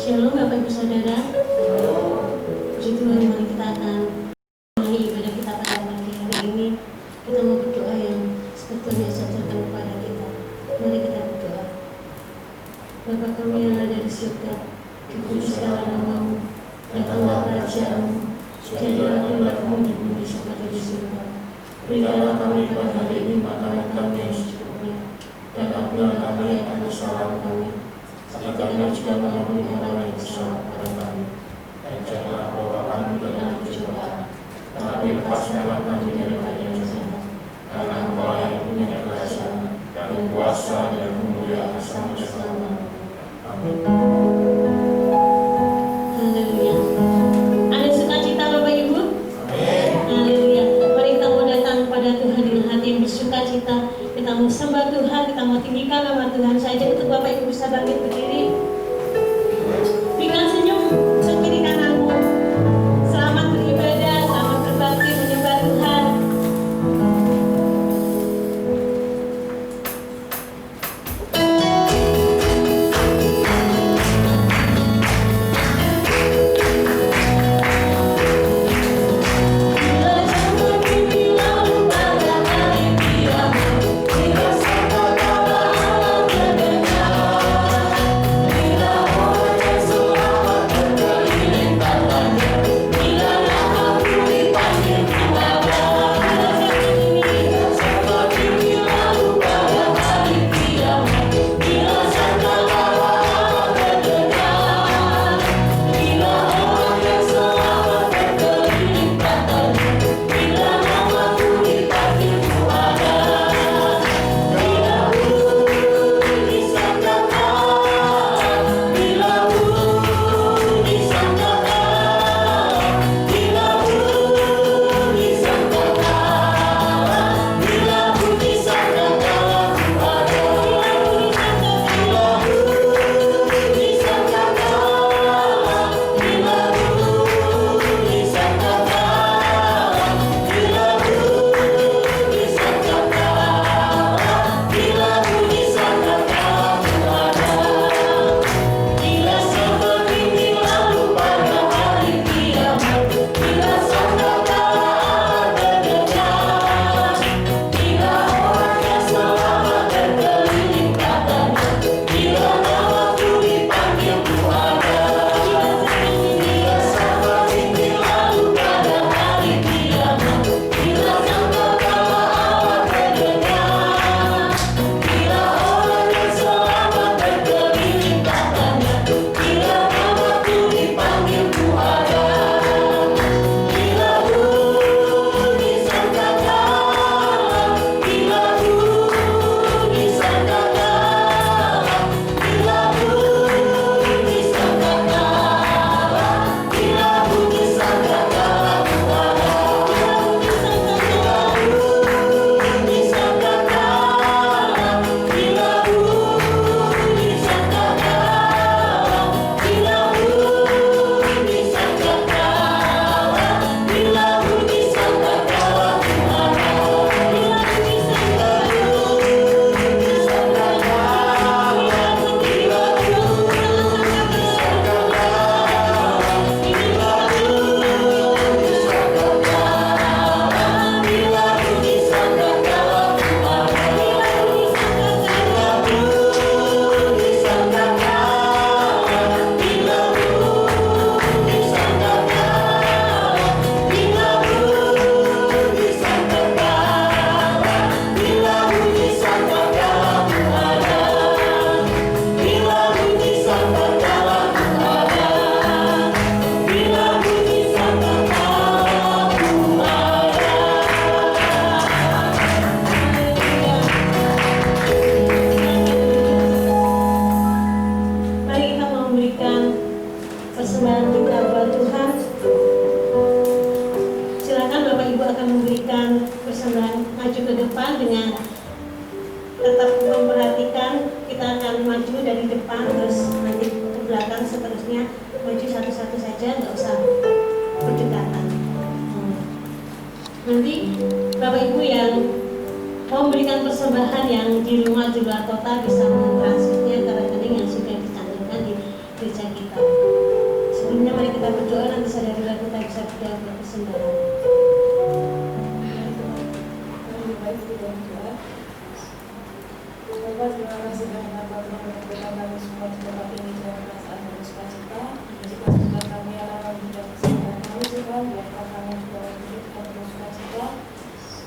Shalom Bapak Ibu Saudara. Puji Tuhan, mari kita akan mulai ibadah kita pada pagi hari ini. Kita mau berdoa yang sebetulnya diajarkan kepada kita. Mari kita berdoa. Bapa kami yang ada di surga, dikuduskanlah namamu, datanglah kerajaan-mu, jadilah kehendakmu di bumi seperti di surga. Berikanlah kami pada hari ini makanan kami yang secukupnya, dan ampunilah kami akan kesalahan kami, seperti kami juga mengampuni orang yang bersalah kepada kami. Dan janganlah bawa kami ke dalam pencobaan, tetapi lepaskanlah kami dari yang jahat. Karena Engkau yang punya kerajaan dan kuasa dan kemuliaan sampai selamanya. Amin. Haleluya. Ada sukacita Bapak Ibu? Amin. Haleluya. Mari kita mau datang kepada Tuhan dengan hati yang bersukacita. Kita mau sembah Tuhan, kita mau tinggikan nama Tuhan saja. Untuk Bapak Ibu bisa bangkit berdiri. Berikan senyum sekiri kananmu. Selamat beribadah, selamat berbakti menyembah Tuhan. Nanti Bapak Ibu yang mau memberikan persembahan yang di rumah di luar kota bisa mentransfernya ke rekening yang sudah dicantumkan di gereja kita. mari kita berdoa, nanti sadarilah kita bisa berdoa berkesembahan. Lebih baik kita berdoa. Bapak, terima kasih karena Bapak mengumpulkan kami semua di tempat ini dengan perasaan dan sukacita. Sukacita kami adalah menjadi kesenangan kami Tuhan, biarkan kami juga hidup dengan sukacita.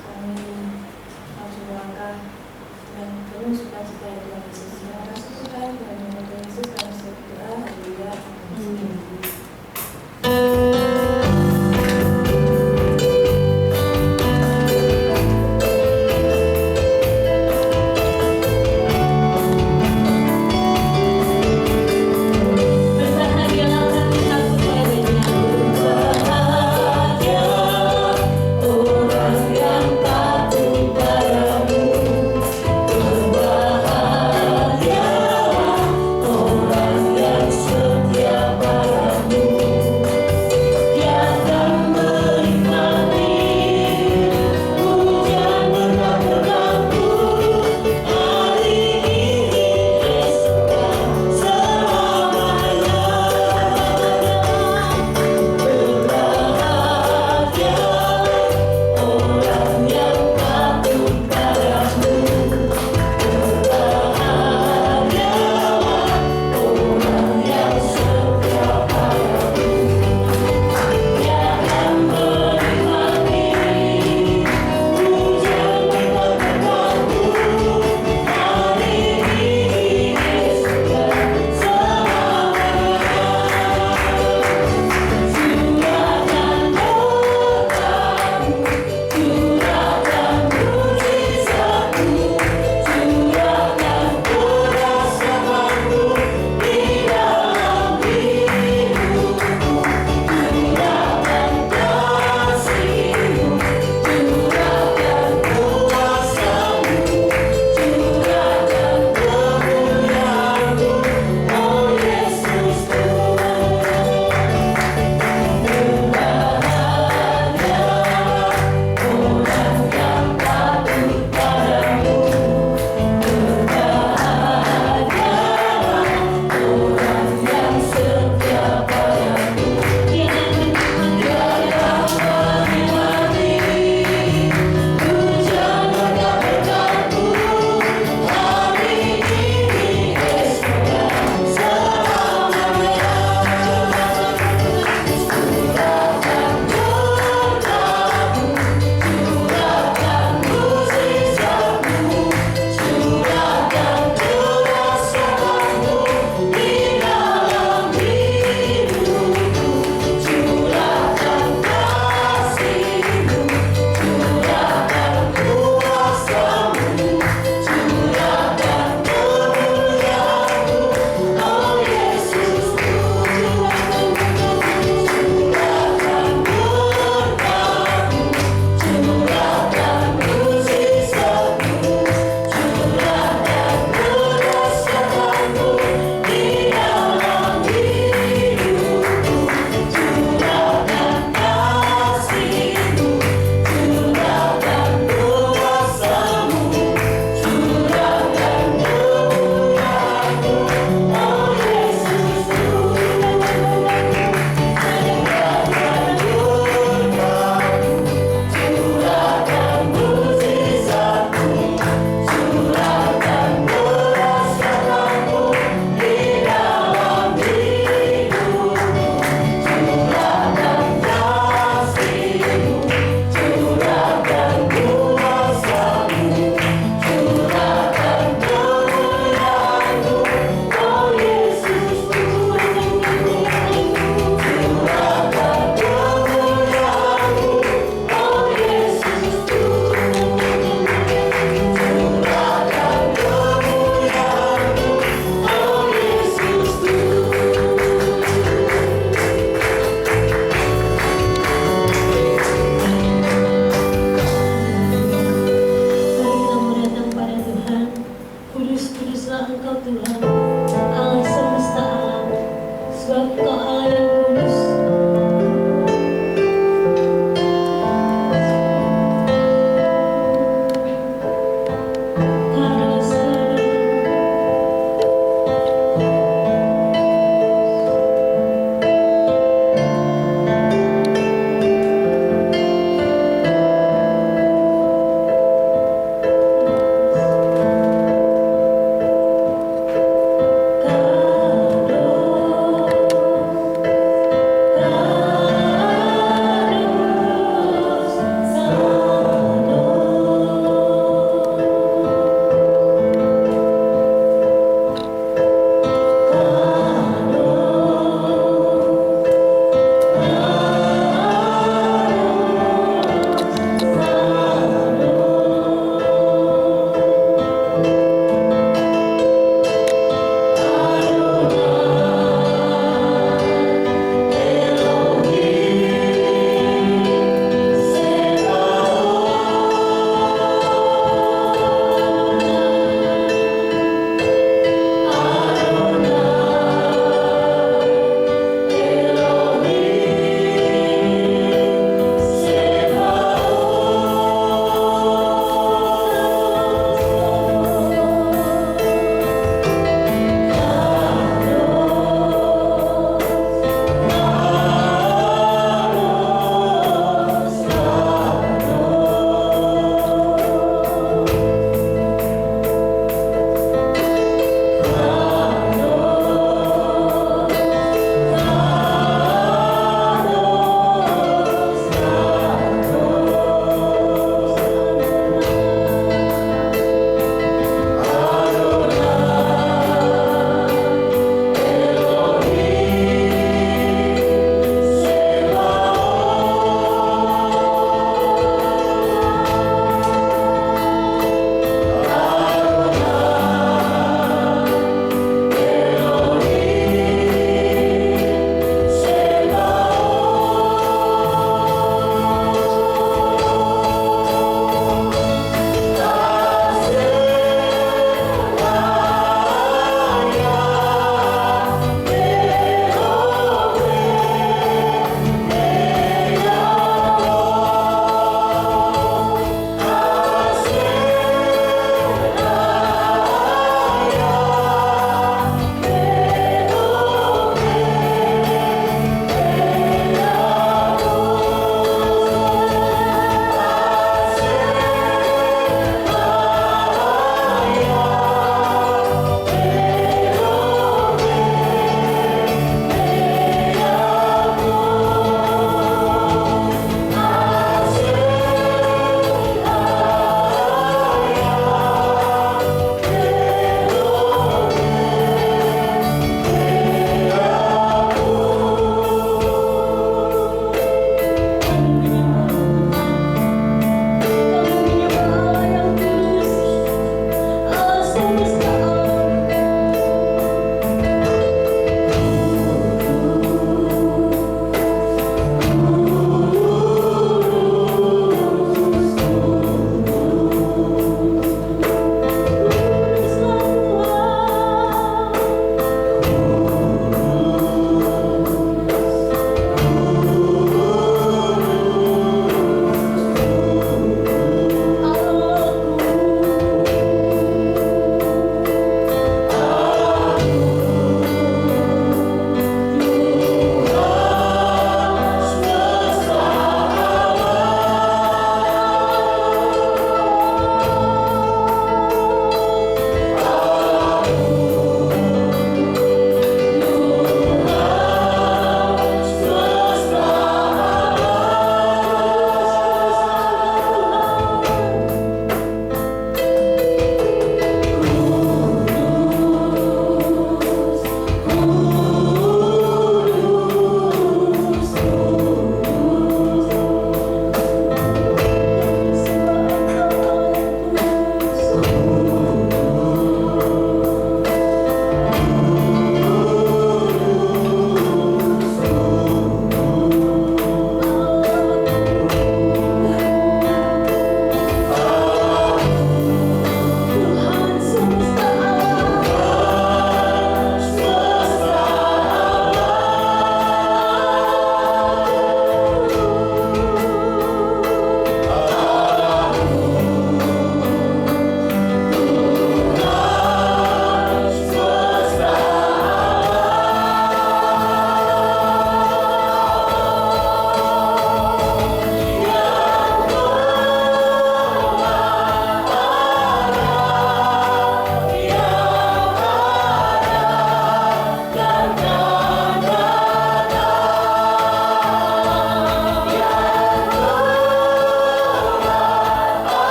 Kami langsung melangkah dengan penuh sukacita ya Tuhan Yesus. Terima kasih Tuhan, Tuhan Yesus kami berdoa. Haleluya. Orang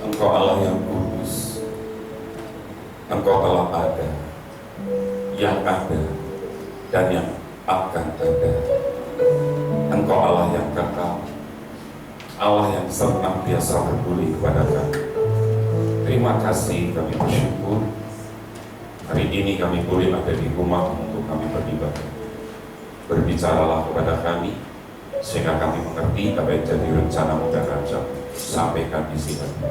Engkau Allah yang kudus, Engkau telah ada, yang ada, dan yang akan ada. Engkau Allah yang kekal, Allah yang senantiasa peduli kepada kami. Terima kasih, kami bersyukur hari ini kami boleh ada di rumah untuk kami beribadah. Berbicaralah kepada kami sehingga kami mengerti apa yang jadi rencana-Mu dan Raja. Sampaikan isi hati.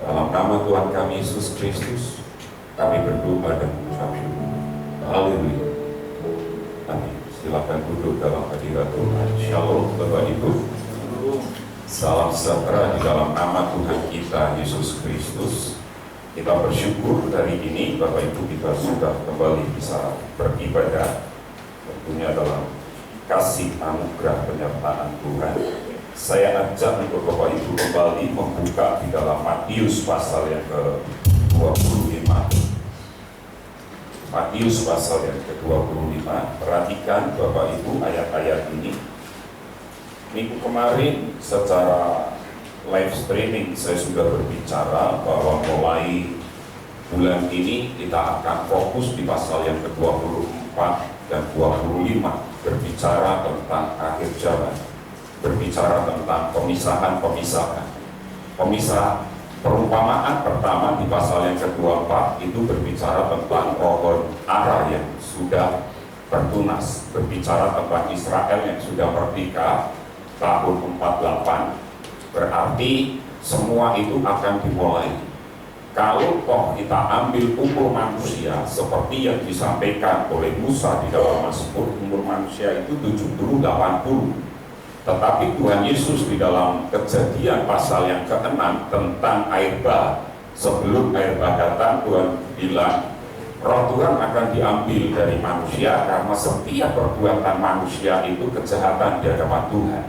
Dalam nama Tuhan kami Yesus Kristus, kami berdoa dan mengucap syukur. Haleluya. Amin. Silakan duduk dalam hadirat Tuhan. Shalom Bapak Ibu. Salam sejahtera di dalam nama Tuhan kita Yesus Kristus. Kita bersyukur hari ini Bapak Ibu kita sudah kembali bisa beribadah, tentunya dalam kasih anugerah penyertaan Tuhan. Saya ajak untuk Bapak Ibu kembali membuka di dalam Matius pasal yang ke-25. Matius pasal yang ke-25. Perhatikan Bapak Ibu ayat-ayat ini. Minggu kemarin secara live streaming saya sudah berbicara bahwa mulai bulan ini kita akan fokus di pasal yang ke-24 dan 25, berbicara tentang akhir zaman, berbicara tentang pemisahan-pemisahan. Perumpamaan pertama di pasal yang ke-24 itu berbicara tentang pohon ara yang sudah bertunas, berbicara tentang Israel yang sudah merdeka tahun 48. Berarti semua itu akan dimulai. Kalau toh kita ambil umur manusia seperti yang disampaikan oleh Musa di dalam Mazmur, umur manusia itu 70-80. Tetapi Tuhan Yesus di dalam Kejadian pasal yang ke-6 tentang air bah, sebelum air bah datang, Tuhan bilang Roh Tuhan akan diambil dari manusia karena setiap perbuatan manusia itu kejahatan di hadapan Tuhan,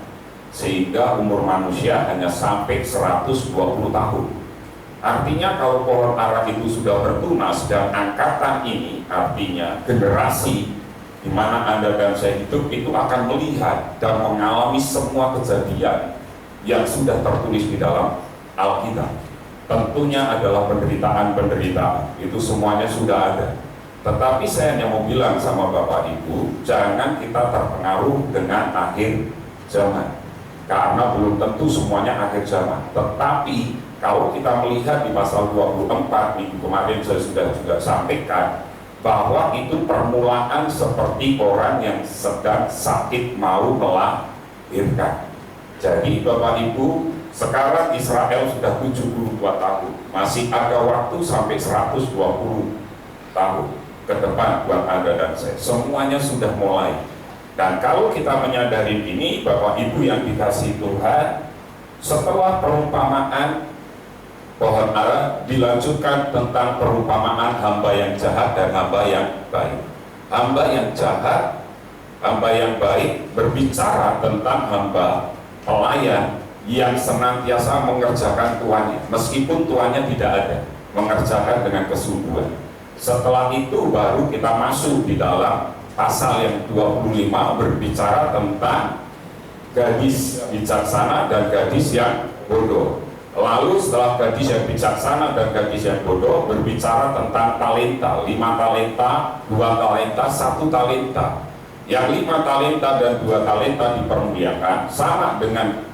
sehingga umur manusia hanya sampai 120 tahun. Artinya kalau pohon ara itu sudah bertunas dan angkatan ini, artinya generasi di mana Anda dan saya hidup itu akan melihat dan mengalami semua kejadian yang sudah tertulis di dalam Alkitab. Tentunya adalah penderitaan-penderitaan, itu semuanya sudah ada. Tetapi saya hanya mau bilang sama Bapak Ibu, jangan kita terpengaruh dengan akhir zaman, karena belum tentu semuanya akhir zaman. Tetapi kalau kita melihat di pasal 24 minggu kemarin saya sudah juga sampaikan bahwa itu permulaan seperti orang yang sedang sakit mau melahirkan. Jadi Bapak Ibu, sekarang Israel sudah 72 tahun, masih ada waktu sampai 120 tahun ke depan buat Anda dan saya. Semuanya sudah mulai. Dan kalau kita menyadari ini, Bapak Ibu yang dikasihi Tuhan, setelah perumpamaan pohon ara dilanjutkan tentang perumpamaan hamba yang jahat dan hamba yang baik. Hamba yang jahat, hamba yang baik berbicara tentang hamba pelayan yang senantiasa mengerjakan tuannya, meskipun tuannya tidak ada, mengerjakan dengan kesungguhan. Setelah itu baru kita masuk di dalam pasal yang 25 berbicara tentang gadis bijaksana dan gadis yang bodoh. Lalu setelah gadis yang bijaksana dan gadis yang bodoh berbicara tentang talenta, 5 talenta, 2 talenta, 1 talenta. Yang 5 talenta dan 2 talenta dipermuliakan, sama dengan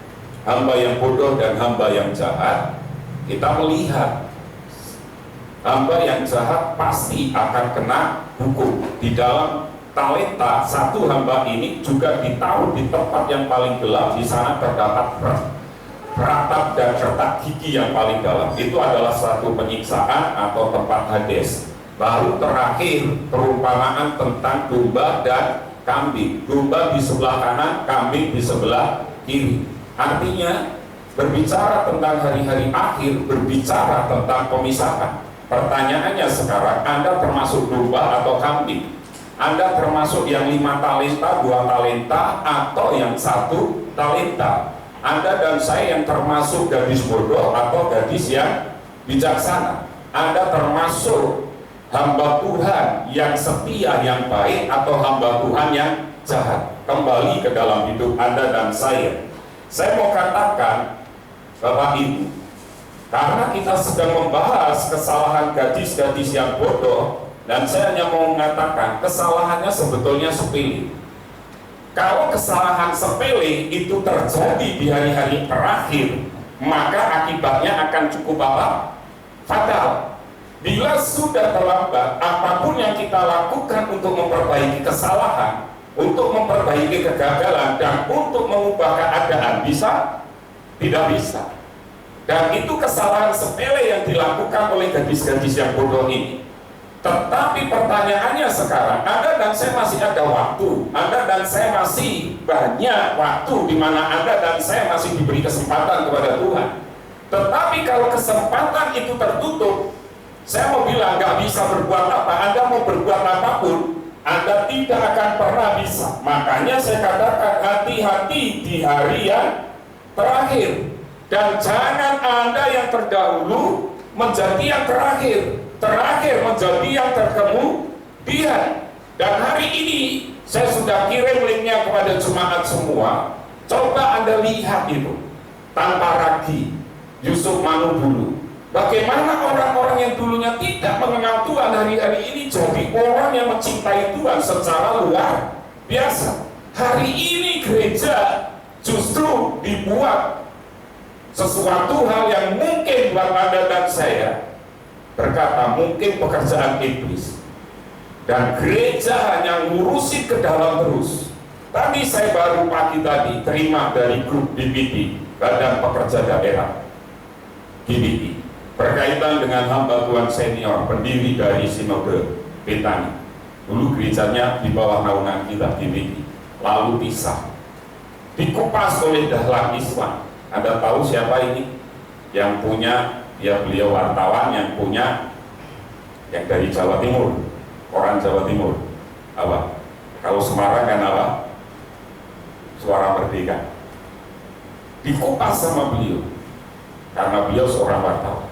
hamba yang bodoh dan hamba yang jahat. Kita melihat hamba yang jahat pasti akan kena hukum. Di dalam talenta, 1 hamba ini juga ditaruh di tempat yang paling gelap. Di sana terdapat peratap dan retak gigi yang paling dalam. Itu adalah satu penyiksaan atau tempat Hades. Baru terakhir perumpamaan tentang domba dan kambing, domba di sebelah kanan, kambing di sebelah kiri. Artinya berbicara tentang hari-hari akhir, berbicara tentang pemisahan. Pertanyaannya sekarang, Anda termasuk domba atau kambing? Anda termasuk yang 5 talenta, 2 talenta, atau yang 1 talenta? Anda dan saya yang termasuk gadis bodoh atau gadis yang bijaksana? Anda termasuk hamba Tuhan yang setia, yang baik, atau hamba Tuhan yang jahat? Kembali ke dalam hidup Anda dan saya. Saya mau katakan, Bapak Ibu, karena kita sedang membahas kesalahan gadis-gadis yang bodoh, dan saya hanya mau mengatakan kesalahannya sebetulnya sepele. Kalau kesalahan sepele itu terjadi di hari-hari terakhir, maka akibatnya akan cukup apa? Fatal. Bila sudah terlambat, apapun yang kita lakukan untuk memperbaiki kesalahan, untuk memperbaiki kegagalan, dan untuk mengubah keadaan, bisa? Tidak bisa. Dan itu kesalahan sepele yang dilakukan oleh gadis-gadis yang bodoh ini. Tetapi pertanyaannya sekarang, Anda dan saya masih ada waktu, Anda dan saya masih banyak waktu di mana Anda dan saya masih diberi kesempatan kepada Tuhan. Tetapi kalau kesempatan itu tertutup, saya mau bilang nggak bisa berbuat apa. Anda mau berbuat apapun, Anda tidak akan pernah bisa. Makanya saya katakan hati-hati di hari yang terakhir. Dan jangan Anda yang terdahulu menjadi yang terakhir menjadi yang terkemudian. Dan hari ini saya sudah kirim linknya kepada jemaat semua. Coba Anda lihat itu, tanpa ragu, Yusuf Manudulu. Bagaimana orang-orang yang dulunya tidak mengenal Tuhan hari-hari ini jadi orang yang mencintai Tuhan secara luar biasa. Hari ini gereja justru dibuat sesuatu hal yang mungkin buat Anda dan saya berkata mungkin pekerjaan iblis, dan gereja hanya ngurusin ke dalam terus. Tadi saya baru pagi tadi terima dari grup DPD, Badan Pekerja Daerah GBI, berkaitan dengan hamba Tuhan senior, pendiri dari Sinode Betani. Dulu gerejanya di bawah naungan kita GBI, lalu pisah, dikupas oleh Dahlan Iswan. Anda tahu siapa ini? Yang punya, ya beliau wartawan yang punya, yang dari Jawa Timur, orang Jawa Timur. Apa? Kalau Semarang kan apa? Suara Merdeka. Dikupas sama beliau, karena beliau seorang wartawan.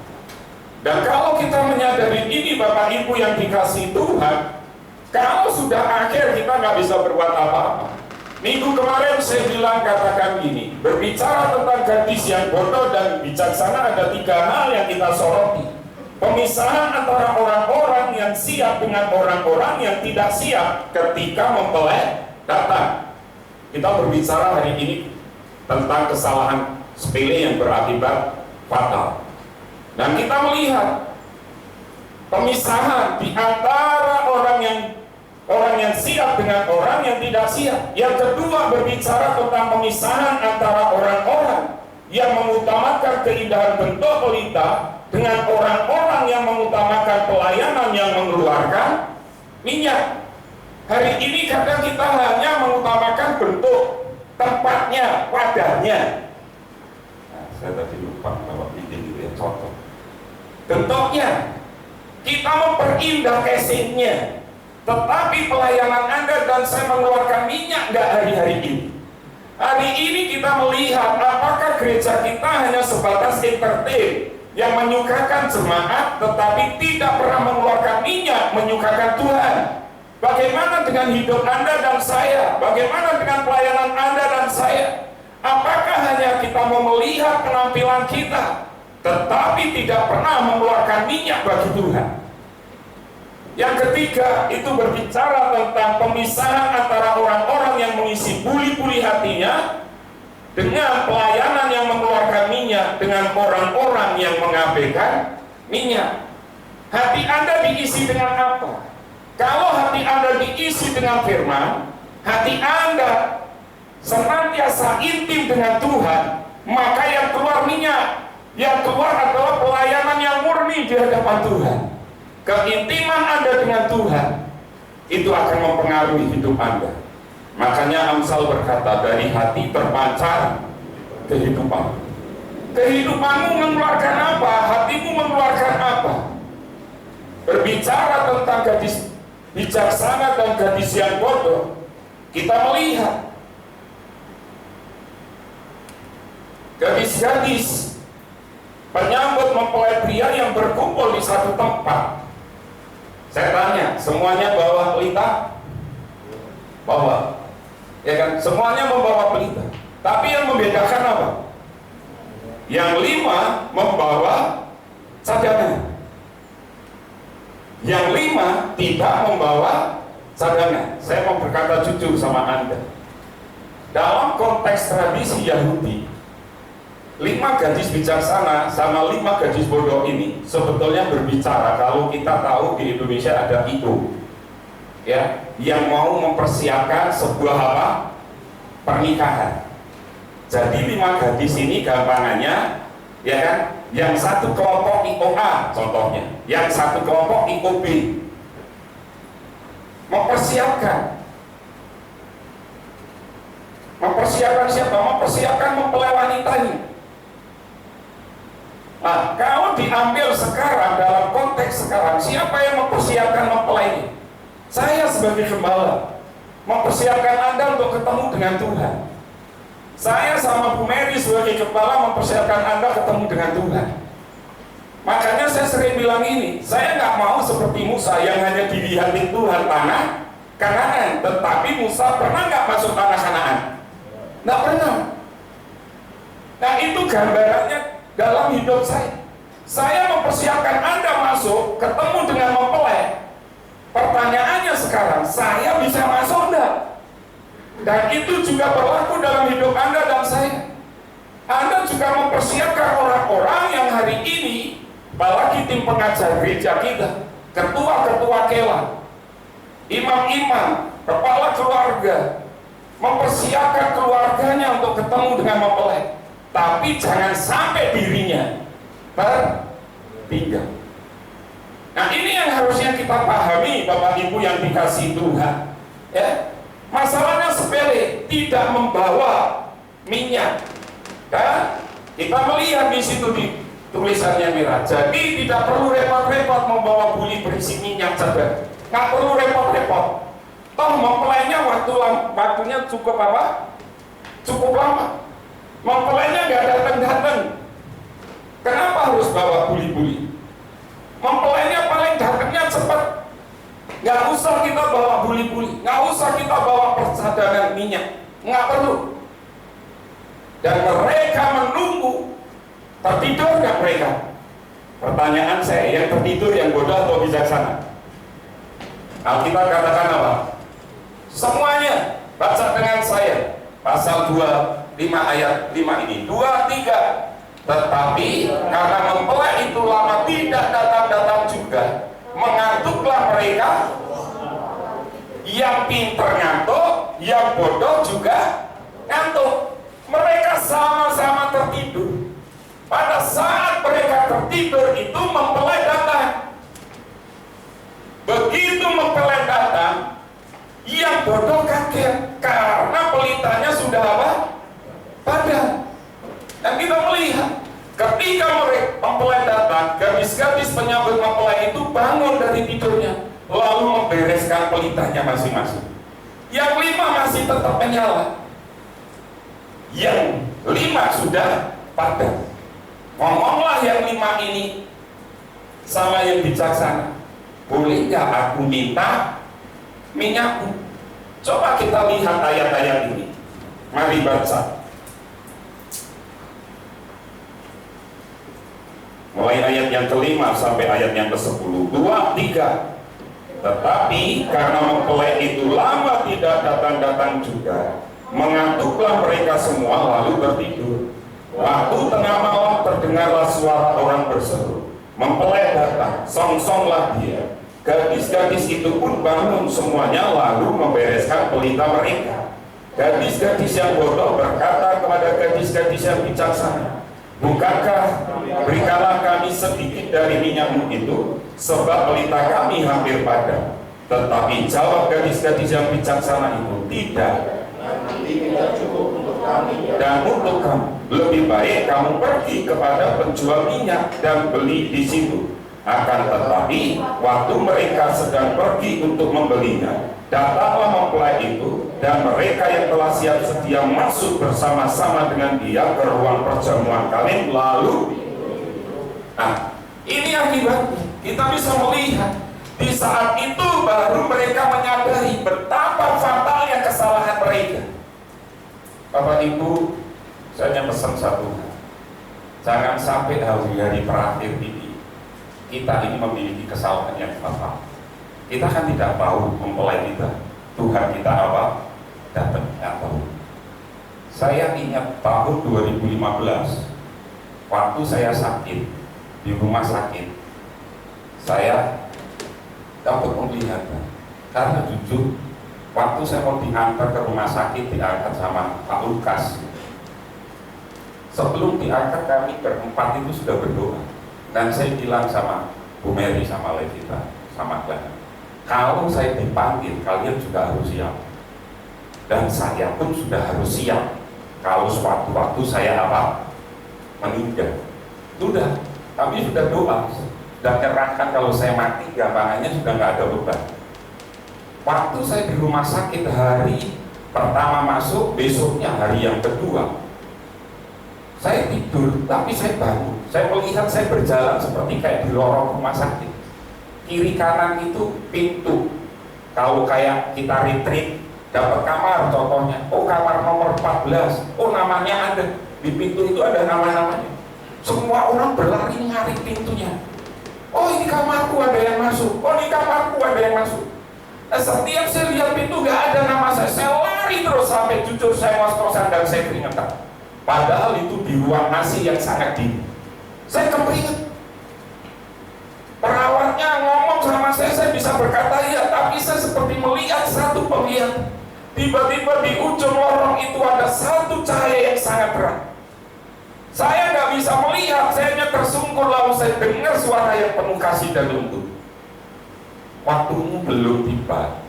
Dan kalau kita menyadari ini Bapak Ibu yang dikasih Tuhan, kalau sudah akhir kita nggak bisa berbuat apa-apa. Minggu kemarin saya bilang katakan gini, berbicara tentang gadis yang bodoh dan bijaksana ada 3 hal yang kita soroti. Pemisahan antara orang-orang yang siap dengan orang-orang yang tidak siap ketika mempelai datang. Kita berbicara hari ini tentang kesalahan sepele yang berakibat fatal. Dan kita melihat pemisahan di antara orang yang siap dengan orang yang tidak siap. Yang kedua berbicara tentang pemisahan antara orang-orang yang mengutamakan keindahan bentuk pelita dengan orang-orang yang mengutamakan pelayanan yang mengeluarkan minyak. Hari ini kadang kita hanya mengutamakan bentuk, tempatnya, wadahnya. Nah, saya tadi lupa bahwa ini ya contoh. Bentuknya, kita memperindah casingnya. Tetapi pelayanan Anda dan saya mengeluarkan minyak nggak hari-hari ini? Hari ini kita melihat apakah gereja kita hanya sebatas entertain yang menyukakan jemaat tetapi tidak pernah mengeluarkan minyak menyukakan Tuhan. Bagaimana dengan hidup Anda dan saya? Bagaimana dengan pelayanan Anda dan saya? Apakah hanya kita mau melihat penampilan kita tetapi tidak pernah mengeluarkan minyak bagi Tuhan? Yang ketiga itu berbicara tentang pemisahan antara orang-orang yang mengisi buli-buli hatinya dengan pelayanan yang mengeluarkan minyak dengan orang-orang yang mengabaikan minyak. Hati Anda diisi dengan apa? Kalau hati Anda diisi dengan firman, hati Anda senantiasa intim dengan Tuhan, maka yang keluar minyak, yang keluar adalah pelayanan yang murni di hadapan Tuhan. Keintiman Anda dengan Tuhan itu akan mempengaruhi hidup Anda. Makanya Amsal berkata, dari hati terpancar kehidupan. Kehidupanmu mengeluarkan apa? Hatimu mengeluarkan apa? Berbicara tentang gadis bijaksana dan gadis yang bodoh, kita melihat gadis-gadis penyambut mempelai pria yang berkumpul di satu tempat. Saya tanya, semuanya bawa pelita? Bawa, ya kan? Semuanya membawa pelita. Tapi yang membedakan apa? Yang 5 membawa cadangan, yang 5 tidak membawa cadangan. Saya mau berkata jujur sama Anda, dalam konteks tradisi Yahudi, 5 gadis bijaksana sama 5 gadis bodoh ini sebetulnya berbicara, kalau kita tahu di Indonesia ada itu, ya, yang mau mempersiapkan sebuah apa? Pernikahan. Jadi 5 gadis ini gampangannya, ya kan, yang satu kelompok IOA contohnya, yang satu kelompok IOB, mempersiapkan siapa? Mempersiapkan mempelai wanitanya. Nah, kalau diambil sekarang dalam konteks sekarang, siapa yang mempersiapkan mempelainya? Saya sebagai gembala mempersiapkan Anda untuk ketemu dengan Tuhan. Saya sama Bu Mary sebagai kepala mempersiapkan Anda ketemu dengan Tuhan. Makanya saya sering bilang ini, saya nggak mau seperti Musa yang hanya dilihatin Tuhan tanah Kanaan, tetapi Musa pernah nggak masuk tanah Kanaan? Nggak pernah. Nah, itu gambarannya dalam hidup saya. Saya mempersiapkan Anda masuk ketemu dengan mempelai. Pertanyaannya sekarang, saya bisa masuk enggak? Dan itu juga berlaku dalam hidup Anda dan saya. Anda juga mempersiapkan orang-orang yang hari ini, apalagi tim pengajar gereja kita, ketua-ketua kela, imam-imam, kepala keluarga, mempersiapkan keluarganya untuk ketemu dengan mempelai. Tapi jangan sampai dirinya tertinggal. Nah, ini yang harusnya kita pahami, Bapak Ibu yang dikasihi Tuhan, ya. Masalahnya sepele, tidak membawa minyak. Dan kita melihat di situ di tulisannya merah. Jadi tidak perlu repot-repot membawa buli berisi minyak saja. Nggak perlu repot-repot. Toh mempelainya waktunya cukup apa? Cukup lama. Mempelainya nggak datang-datang. Kenapa harus bawa buli-buli? Mempelainya paling datangnya cepat. Nggak usah kita bawa buli-buli, nggak usah kita bawa percadangan minyak, nggak perlu. Dan mereka menunggu. Tertidur nggak mereka? Pertanyaan saya, yang tertidur yang bodoh atau bijaksana? Alkitab katakan apa? Semuanya. Baca dengan saya pasal 25 ayat 5 ini, 2-3. Tetapi karena mempelai itu lama tidak datang-datang juga, mengantuklah mereka. Yang pintar ngantuk, yang bodoh juga ngantuk. Mereka sama-sama tertidur. Pada saat mereka tertidur itu mempelai datang. Begitu mempelai datang, yang bodoh kaget karena pelitanya sudah apa? Padam. Dan kita melihat ketika mereka mempelai datang, gadis-gadis penyambut mempelai itu bangun dari tidurnya, lalu membereskan pelitanya masing-masing. Yang 5 masih tetap menyala, yang 5 sudah padam. Ngomonglah yang 5 ini sama yang bijaksana, boleh nggak aku minta minyakku? Coba kita lihat ayat-ayat ini. Mari baca. Mulai ayat yang ke-5 sampai ayat yang ke-10. 2-3. Tetapi karena mempelai itu lama tidak datang-datang juga, mengantuklah mereka semua lalu tertidur. Waktu tengah malam terdengarlah suara orang berseru, mempelai datang, song-songlah dia. Gadis-gadis itu pun bangun semuanya lalu membereskan pelita mereka. Gadis-gadis yang bodoh berkata kepada gadis-gadis yang bijaksana, bukankah berikanlah kami sedikit dari minyakmu itu, sebab pelita kami hampir padam. Tetapi jawab gadis-gadis yang bijaksana itu, tidak. Nanti tidak cukup untuk kami. Dan untuk kamu, lebih baik kamu pergi kepada penjual minyak dan beli di situ. Akan tetapi, waktu mereka sedang pergi untuk membelinya, datanglah mempelai itu, dan mereka yang telah siap sedia masuk bersama-sama dengan dia ke ruang perjamuan kawin. Lalu, ini akibatnya. Kita bisa melihat di saat itu baru mereka menyadari betapa fatalnya kesalahan mereka. Bapak Ibu, saya hanya pesan satu hal. Jangan sampai hari-hari terakhir ini kita ini memiliki kesalahan yang fatal. Kita kan tidak tahu mempelai kita, Tuhan kita apa datang, tidak tahu. Saya ingat tahun 2015 waktu saya sakit di rumah sakit, saya dapat penglihatan. Karena jujur, waktu saya mau diantar ke rumah sakit diangkat sama Pak Lukas. Sebelum diangkat kami berempat itu sudah berdoa. Dan saya bilang sama Bu Mary, sama Levita, sama Glenn, kalau saya dipanggil, kalian juga harus siap. Dan saya pun sudah harus siap kalau suatu-waktu saya meninggal. Sudah, kami sudah doa, sudah nyerahkan kalau saya mati, gampangannya sudah nggak ada beban. Waktu saya di rumah sakit hari pertama masuk, besoknya hari yang kedua, saya tidur, tapi saya bangun. Saya melihat saya berjalan seperti kayak di lorong rumah sakit. Kiri kanan itu pintu. Kalau kayak kita retreat, dapat kamar contohnya. Oh, kamar nomor 14. Oh, namanya ada. Di pintu itu ada nama-namanya. Semua orang berlari nyari pintunya. Oh, ini kamarku ada yang masuk. Oh, ini kamarku ada yang masuk. Nah, setiap saya lihat pintu gak ada nama saya lari terus sampai jujur saya ngos-ngosan dan saya keringetan. Padahal itu di ruang nasi yang sangat dingin. Saya keperinget. Perawatnya ngomong sama saya bisa berkata iya, tapi saya seperti melihat satu penglihatan. Tiba-tiba di ujung lorong itu ada satu cahaya yang sangat terang. Saya nggak bisa melihat, saya hanya tersungkur, lalu saya dengar suara yang penuh kasih dan lembut. Waktumu belum tiba,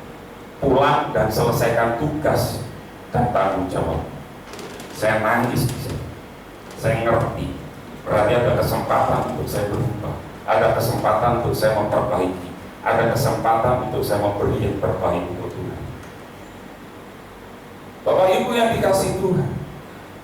pulang dan selesaikan tugas dan tanggung jawab. Saya nangis, saya ngerti. Berarti ada kesempatan untuk saya berubah, ada kesempatan untuk saya memperbaiki, ada kesempatan untuk saya memberi yang terbaik untuk Tuhan. Bapak Ibu yang dikasih Tuhan,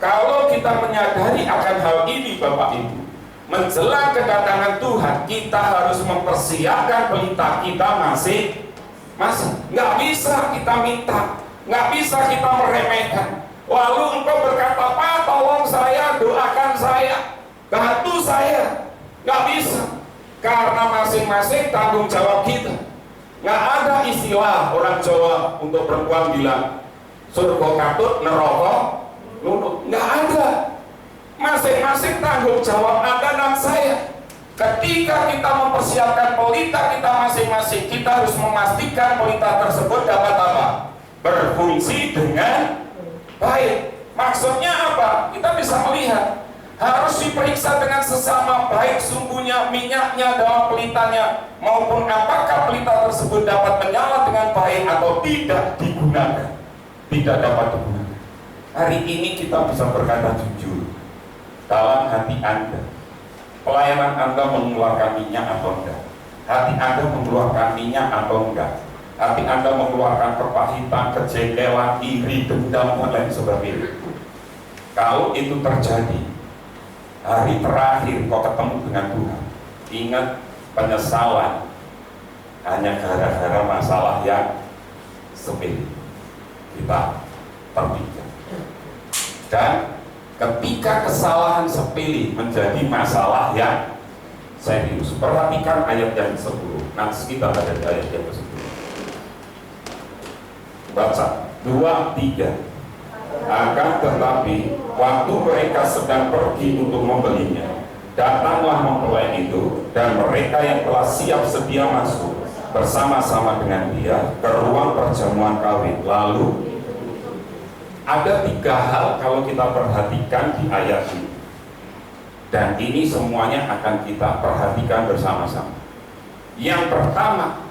kalau kita menyadari akan hal ini Bapak Ibu, menjelang kedatangan Tuhan, kita harus mempersiapkan pelita kita masing-masing. Nggak bisa kita minta, nggak bisa kita meremehkan. Lalu engkau berkata, Pak tolong saya, doakan saya, bantu saya. Nggak bisa, karena masing-masing tanggung jawab kita. Nggak ada istilah orang Jawa untuk perempuan bilang surga katut neraka nunut. Nggak ada. Masing-masing tanggung jawab Anda dan saya. Ketika kita mempersiapkan pelita kita masing-masing, kita harus memastikan pelita tersebut dapat apa? Berfungsi dengan baik. Maksudnya apa? Kita bisa melihat, harus diperiksa dengan sesama, baik sumbunya, minyaknya dalam pelitanya, maupun apakah pelita tersebut dapat menyala dengan baik atau tidak digunakan, tidak dapat digunakan. Hari ini kita bisa berkata jujur dalam hati Anda, pelayanan Anda mengeluarkan minyak atau enggak, hati Anda mengeluarkan minyak atau enggak, hati Anda mengeluarkan kepahitan, kejengkelan, iri, dendam, dan lain sebagainya. Kalau itu terjadi, hari terakhir kau ketemu dengan Tuhan, ingat penyesalan hanya gara-gara masalah yang sepele. Kita terpikir. Dan ketika kesalahan sepele menjadi masalah yang serius, perhatikan ayat yang ke-10. Nanti kita pada ayat yang ke-10. Baca 2-3. Akan tetapi waktu mereka sedang pergi untuk membelinya, datanglah mempelai itu, dan mereka yang telah siap sedia masuk bersama-sama dengan dia ke ruang perjamuan kawin. Lalu ada 3 hal kalau kita perhatikan di ayat ini, dan ini semuanya akan kita perhatikan bersama-sama. Yang pertama,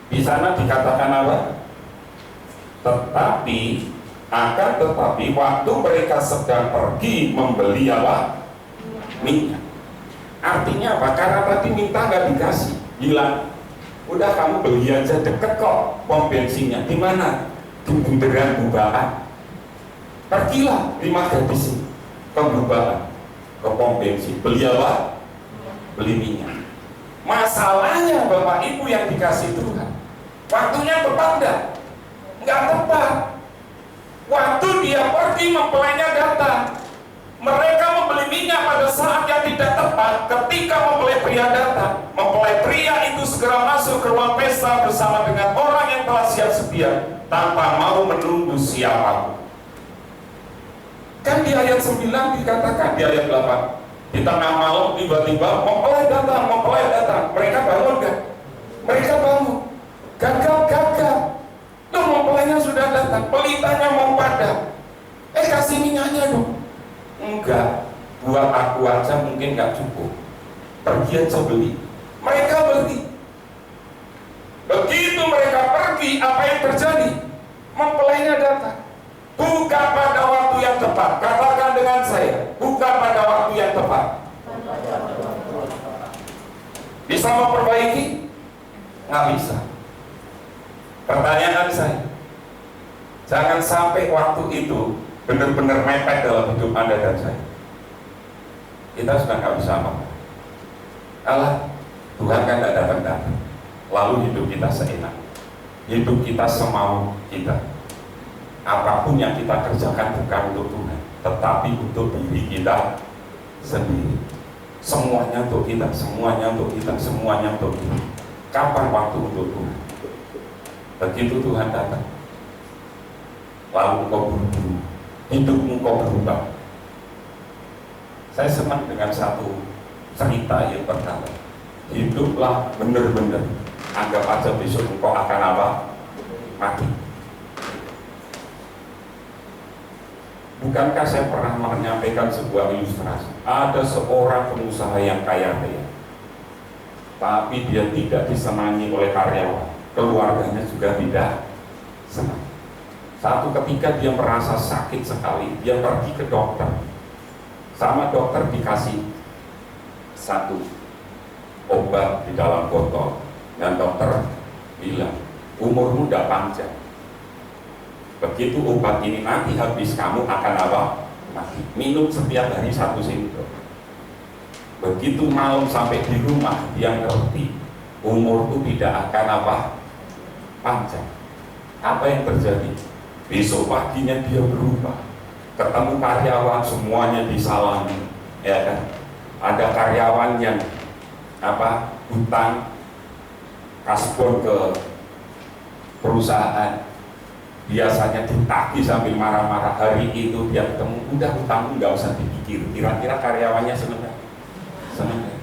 Di sana dikatakan apa? Tetapi waktu mereka sedang pergi membeli apa? Minyak. Artinya apa? Karena tadi minta nggak dikasih, bilang udah kamu beli aja, deket kok pom bensinnya. Di mana? Di Bundaran Bubakan. Pergilah 5 gadis ke Bubakan, ke pom bensin, beli apa? Beli minyak. Masalahnya Bapak Ibu yang dikasih Tuhan, waktunya tepat enggak? Enggak tepat. Waktu dia pergi, mempelainya datang. Mereka membeli minyak pada saat yang tidak tepat. Ketika mempelai pria datang, mempelai pria itu segera masuk ke ruang pesta bersama dengan orang yang telah siap sedia, tanpa mau menunggu siapapun. Kan di ayat 9 dikatakan, di ayat 8, di tengah malam tiba-tiba mempelai datang. Mereka bangun kan? Mereka bangun. Gagap. Tuh mempelainya sudah datang, pelitanya mau padam. Kasih minyaknya dong. Enggak, buat aku aja mungkin nggak cukup. Pergi aja beli. Mereka beli. Begitu mereka pergi, apa yang terjadi? Mempelainya datang. Bukan pada waktu yang tepat. Katakan dengan saya, bukan pada waktu yang tepat. Bisa memperbaiki? Nggak bisa. Pertanyaan saya, jangan sampai waktu itu benar-benar mepet dalam hidup Anda dan saya. Kita sudah nggak bisa apa-apa. Allah, Tuhan kan tidak datang-datang. Lalu hidup kita seenak, hidup kita semau kita. Apapun yang kita kerjakan bukan untuk Tuhan, tetapi untuk diri kita sendiri. Semuanya untuk kita, semuanya untuk kita, semuanya untuk kita. Kapan waktu untuk Tuhan? Begitu Tuhan datang, lalu engkau buru-buru, hidupmu kau berubah. Saya senang dengan satu cerita yang pertama. Hiduplah benar-benar, anggap aja besok engkau akan apa? Mati. Bukankah saya pernah menyampaikan sebuah ilustrasi? Ada seorang pengusaha yang kaya raya, tapi dia tidak disenangi oleh karyawan, keluarganya juga tidak senang. Satu ketika dia merasa sakit sekali, dia pergi ke dokter. Sama dokter dikasih satu obat di dalam botol, dan dokter bilang, umurmu tidak panjang. Begitu obat ini nanti habis, kamu akan apa? Mati. Minum setiap hari 1 sendok. Begitu malam sampai di rumah, dia ngerti umurku tidak akan apa? Panjang. Apa yang terjadi? Besok paginya dia berubah. Ketemu karyawan, semuanya disalami, ya kan? Ada karyawan yang hutang kasbon ke perusahaan, biasanya ditagih sambil marah-marah. Hari itu dia ketemu, udah hutangmu nggak usah dipikir. Kira-kira karyawannya seneng nggak? Seneng nggak?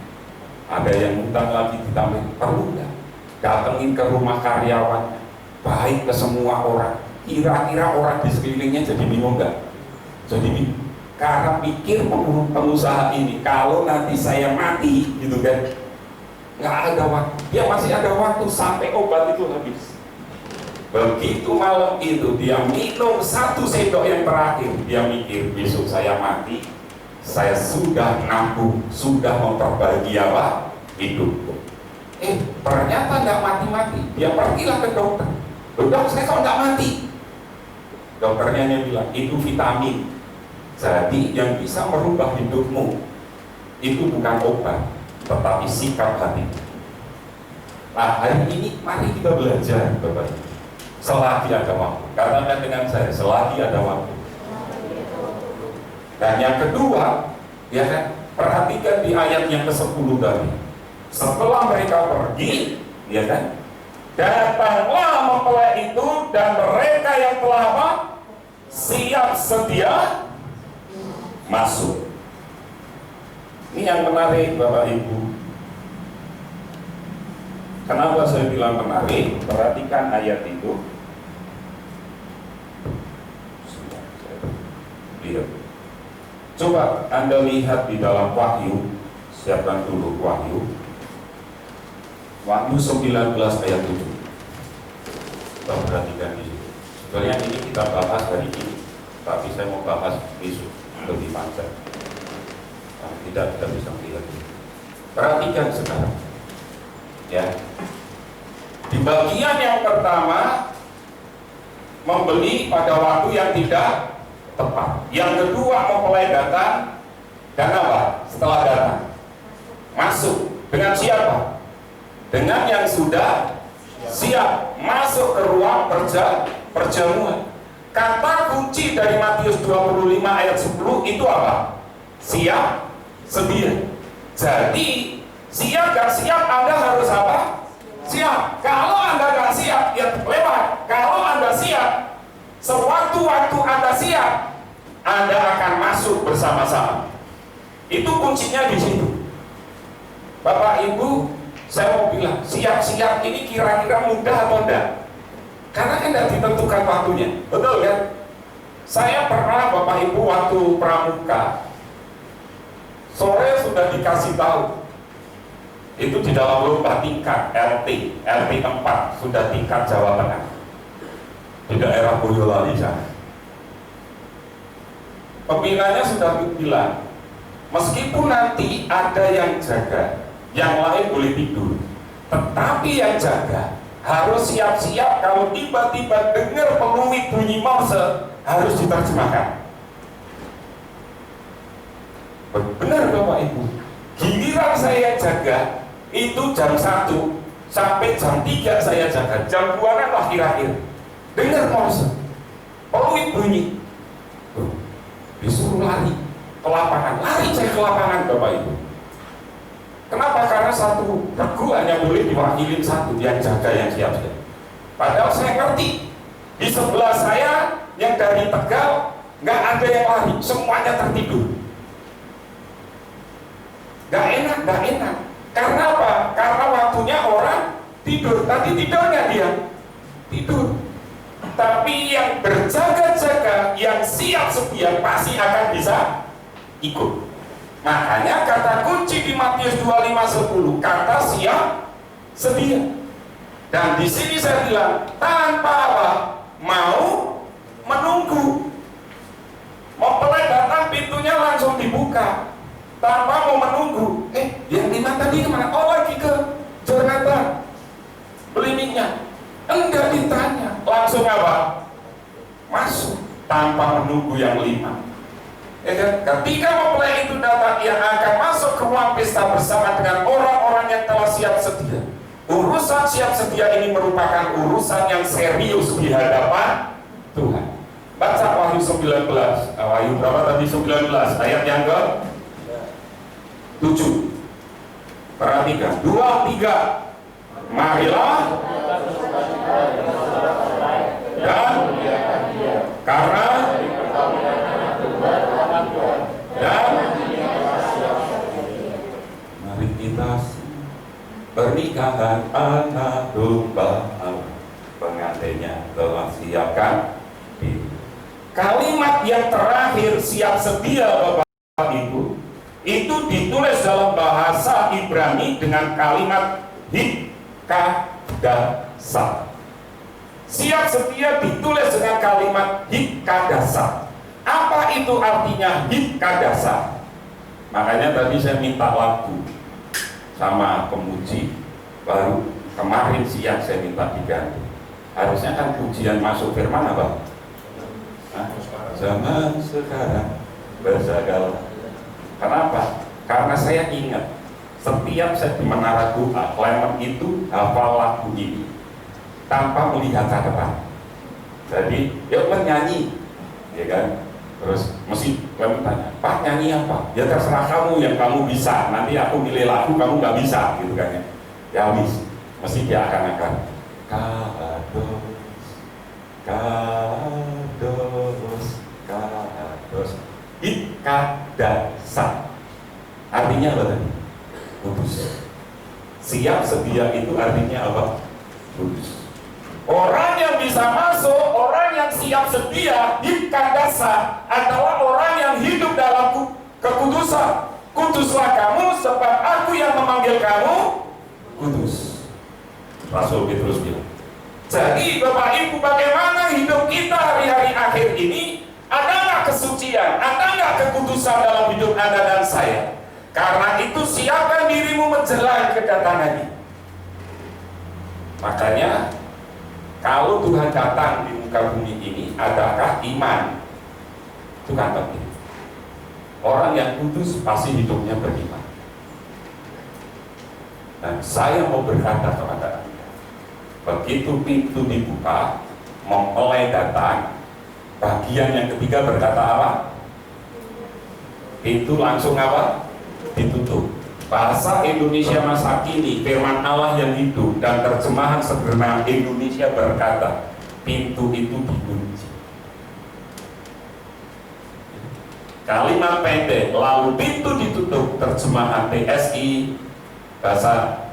Ada yang hutang lagi ditambah, perlu nggak? Datengin ke rumah karyawannya, baik ke semua orang. Kira-kira orang di sekelilingnya jadi bingung nggak? Jadi bingung. Karena pikir pengusaha ini, kalau nanti saya mati, gitu kan, nggak ada waktu. Dia masih ada waktu sampai obat itu habis. Begitu malam itu dia minum 1 sendok yang terakhir, dia mikir, besok saya mati, saya sudah nabung, sudah memperbaiki apa? Hidupku. Ternyata nggak mati-mati. Dia pergilah ke dokter. Dok, saya kok nggak mati? Dokternya bilang, itu vitamin. Jadi yang bisa merubah hidupmu itu bukan obat, tetapi sikap hati. Nah, hari ini mari kita belajar, Bapak Ibu. Selagi ada waktu, katakan dengan saya, selagi ada waktu. Dan yang kedua, ya kan, perhatikan di ayat yang ke-10 tadi. Setelah mereka pergi, ya kan, datanglah mempelai itu dan mereka yang telah apa? Siap sedia masuk. Ini yang menarik, Bapak Ibu. Kenapa saya bilang menarik? Perhatikan ayat itu. Lihat. Coba Anda lihat di dalam Wahyu. Siapkan dulu Wahyu. Wahyu 19 ayat 7. Kita perhatikan di situ. Sebenarnya ini kita bahas hari ini, tapi saya mau bahas besok lebih panjang. Nah, tidak kita bisa melihat. Perhatikan sekarang, ya. Di bagian yang pertama, membeli pada waktu yang tidak tepat. Yang kedua, mempelai datang dan apa? Setelah datang, masuk dengan siapa? Dengan yang sudah siap masuk ke ruang perjamuan. Kata kunci dari Matius 25 ayat 10 itu apa? Siap, sedia. Jadi siap gak siap Anda harus apa? Siap. Kalau Anda gak siap, ya lewat. Kalau Anda siap, sewaktu-waktu Anda siap, Anda akan masuk bersama-sama. Itu kuncinya di situ. Bapak Ibu, saya mau bilang, siap-siap ini kira-kira mudah atau enggak? Karena kan tidak ditentukan waktunya, betul kan? Saya pernah Bapak Ibu waktu pramuka, sore sudah dikasih tahu, itu di dalam lomba tingkat LT 4 sudah tingkat Jawa Tengah, di daerah Boyolali sana. Pembinanya sudah bilang, meskipun nanti ada yang jaga, yang lain boleh tidur, tetapi yang jaga harus siap-siap kalau tiba-tiba dengar peluit bunyi Morse, harus diterjemahkan. Benar Bapak Ibu, giliran saya jaga itu jam 1 sampai jam 3 saya jaga, jam 2 kan lah kira-kira dengar Morse, peluit bunyi, disuruh lari ke lapangan, lari saya ke lapangan Bapak Ibu. Kenapa? Karena satu regu hanya boleh diwakilin satu yang jaga, yang siap-siap. Padahal saya ngerti di sebelah saya yang dari Tegal nggak ada yang lari, semuanya tertidur. Nggak enak. Karena apa? Karena waktunya orang tidur. Tadi tidurnya dia tidur. Tapi yang berjaga-jaga, yang siap sedia pasti akan bisa ikut. Makanya kata kunci di Matius 25:10 kata siap sedia. Dan di sini saya bilang tanpa apa? Mau menunggu. Mempelai datang pintunya langsung dibuka tanpa mau menunggu. Yang 5 tadi kemana? Oh lagi ke Jakarta beli minyak. Enggak ditanya, langsung apa? Masuk tanpa menunggu yang 5. Ya kan? Ketika mempelai itu datang, ia akan masuk ke ruang pesta bersama dengan orang-orang yang telah siap sedia. Urusan siap sedia ini merupakan urusan yang serius di hadapan Tuhan. Baca Wahyu 19, Wahyu berapa tadi? 19 ayat yang ke 7. Perhatikan, 2, 3. Marilah dan karena dan mari kita pernikahan anak domba Allah, pengantinnya telah siapkan diri. Kalimat yang terakhir siap sedia Bapak Ibu itu ditulis dalam bahasa Ibrani dengan kalimat hikadasa. Siap sedia ditulis dengan kalimat hikadasa. Apa itu artinya hikadasa? Makanya tadi saya minta lagu sama pemuji, baru kemarin siang saya minta diganti. Harusnya kan pujian masuk firman apa? Zaman sekarang bersegala. Kenapa? Karena saya ingat setiap saya di menara doa, Clement itu hafal lagu ini tanpa melihat ke depan. Jadi dia menyanyi, ya kan? Terus mesti Clement tanya, Pak nyanyi apa? Ya terserah kamu yang kamu bisa. Nanti aku milih lagu kamu nggak bisa, gitu kan ya? Ya wis, mesti dia akan kados hikadasa. Artinya apa tadi? Kudus. Siap sedia itu artinya apa? Kudus. Orang yang bisa masuk, orang yang siap sedia hikadasa adalah orang yang hidup dalam kekudusan. Kuduslah kamu sebab aku yang memanggil kamu kudus. Rasul Petrus bilang. Jadi Bapak Ibu, bagaimana hidup kita hari-hari akhir ini? Ada nggak kesucian? Ada nggak kekudusan dalam hidup Anda dan saya? Karena itu siapkan dirimu menjelang kedatangannya. Makanya kalau Tuhan datang di muka bumi ini, adakah iman? Itu kan penting. Orang yang kudus pasti hidupnya beriman. Dan saya mau berkata kepada Anda, begitu pintu dibuka, mempelai datang, bagian yang ketiga berkata apa? Pintu langsung apa? Ditutup. Bahasa Indonesia masa kini, firman Allah yang hidup dan terjemahan sederhana Indonesia berkata, pintu itu dikunci. Kalimat pendek, lalu pintu ditutup, terjemahan TSI bahasa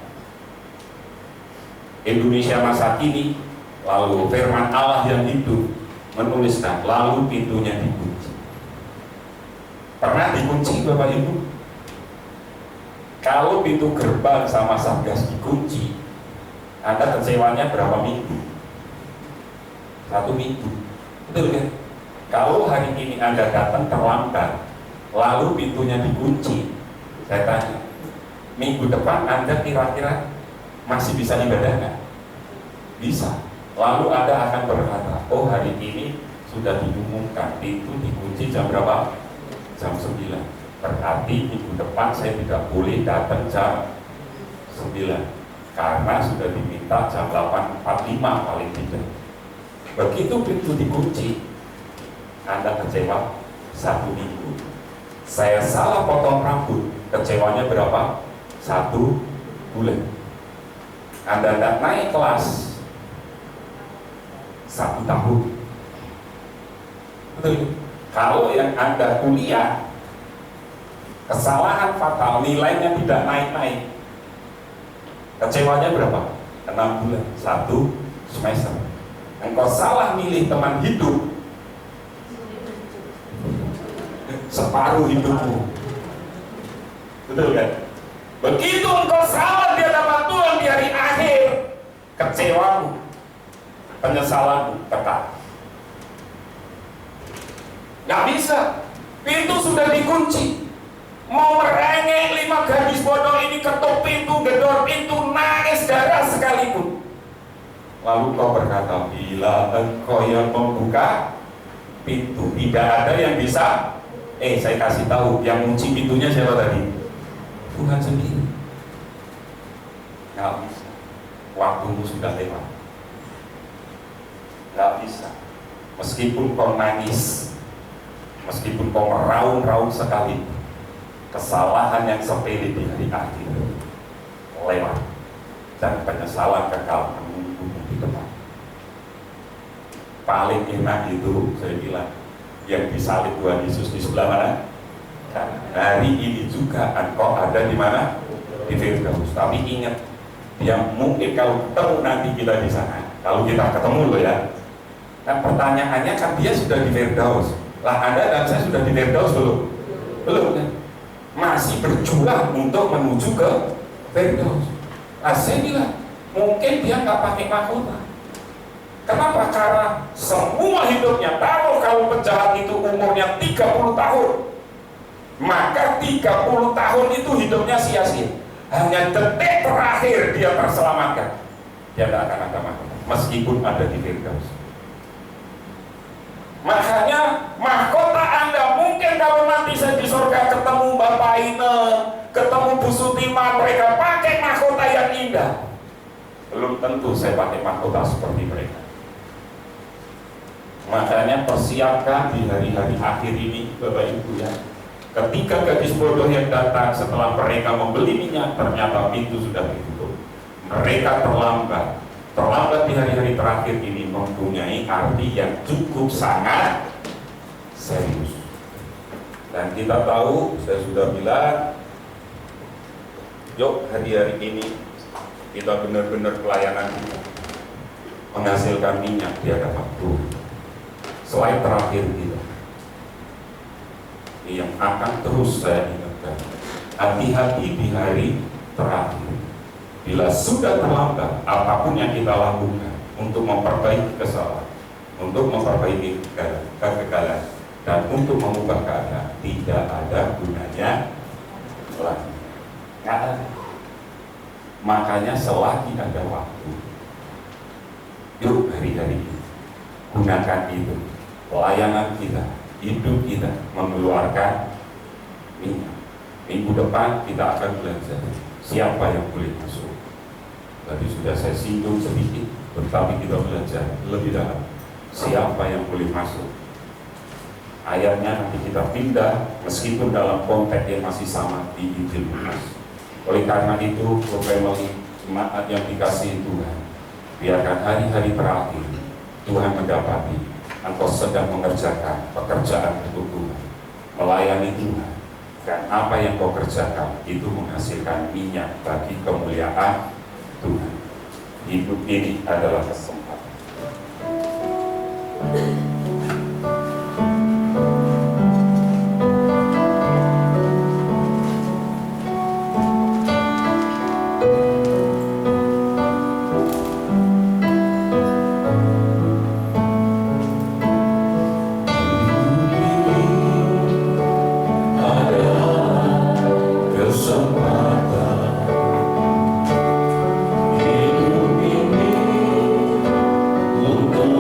Indonesia masa kini, lalu firman Allah yang hidup menuliskan, lalu pintunya dikunci. Pernah dikunci Bapak Ibu? Kalau pintu gerbang sama satgas dikunci, Anda kecewanya berapa minggu? 1 minggu, betul kan? Kalau hari ini Anda datang terlambat, lalu pintunya dikunci, saya tanya, minggu depan Anda kira-kira masih bisa ibadah nggak? Bisa. Lalu Anda akan berkata, oh hari ini sudah diumumkan pintu dikunci jam berapa? Jam 9. Berarti minggu depan saya tidak boleh datang jam 9 karena sudah diminta jam 8.45 paling tidak. Begitu pintu dikunci, Anda kecewa 1 minggu. Saya salah potong rambut, kecewanya berapa? 1 bulan. Anda tidak naik kelas 1 tahun. Betul. Kalau yang Anda kuliah, kesalahan fatal, nilainya tidak naik-naik, kecewanya berapa? 6 bulan, 1 semester. Engkau salah milih teman hidup, separuh hidupmu. Betul kan? Begitu engkau salah di hadapan Tuhan di hari akhir, kecewamu, penyesalanmu tetap. Gak bisa, pintu sudah dikunci. Mau merengek 5 gadis bodoh ini ketuk pintu, gedor pintu, nangis darah sekalipun. Lalu kau berkata, bila engkau yang membuka pintu, tidak ada yang bisa. Saya kasih tahu, yang kunci pintunya siapa tadi? Tuhan sendiri. Gak bisa. Waktumu sudah lewat. Gak bisa. Meskipun kau nangis, meskipun kau meraung-raung sekali, kesalahan yang sepele di hari akhir lewat dan penyesalan kekal menunggu di depan. Paling enak itu saya bilang yang disalib Tuhan Yesus di sebelah mana? Hari ini juga engkau ada di mana? Di Firdaus. Tapi ingat, yang mungkin kalau ketemu nanti kita di sana, kalau kita ketemu loh ya, kan pertanyaannya kan dia sudah di Firdaus. Lah Anda dan saya sudah di Firdaus belum? Belum kan? Masih berjuang untuk menuju ke Firdaus. Nah, saya bilang mungkin dia nggak pakai mahkota. Kenapa? Karena semua hidupnya, kalau penjahat itu umurnya 30 tahun, maka 30 tahun itu hidupnya sia-sia. Hanya detik terakhir dia terselamatkan. Dia tidak akan ada mahkota, meskipun ada di Firdaus. Makanya mahkota Anda mungkin kalau nanti saya di surga ketemu Bapak Ine, ketemu Bu Sutima, mereka pakai mahkota yang indah. Belum tentu saya pakai mahkota seperti mereka. Makanya persiapkan di hari-hari akhir ini Bapak Ibu ya. Ketika gadis bodoh yang datang setelah mereka membeli minyak, ternyata pintu sudah ditutup. Mereka terlambat. Terlambat di hari-hari terakhir ini mempunyai arti yang cukup sangat serius. Dan kita tahu, saya sudah bilang, yuk hari-hari ini kita benar-benar pelayanan kita menghasilkan minyak di hadapan Tuhan. Slide terakhir kita, yang akan terus saya ingatkan, hati-hati di hari terakhir. Bila sudah terlambat, apapun yang kita lakukan, untuk memperbaiki kesalahan, untuk memperbaiki kegagalan, dan untuk mengubah keadaan. Tidak ada gunanya lagi. Nggak ada. Makanya selagi ada waktu, yuk hari-hari ini gunakan itu. Pelayanan kita, hidup kita mengeluarkan minyak. Minggu depan kita akan belajar siapa yang boleh masuk. Tadi sudah saya singgung sedikit, tetapi kita belajar lebih dalam siapa yang boleh masuk. Ayatnya nanti kita pindah meskipun dalam konteks yang masih sama di Injil Lukas. Oleh karena itu, family jemaat yang dikasihi Tuhan, biarkan hari-hari terakhir Tuhan mendapati engkau sedang mengerjakan pekerjaan untuk Tuhan, melayani Tuhan, dan apa yang kau kerjakan itu menghasilkan minyak bagi kemuliaan Tuhan. Hidup ini adalah kesempatan. Hidup ini untuk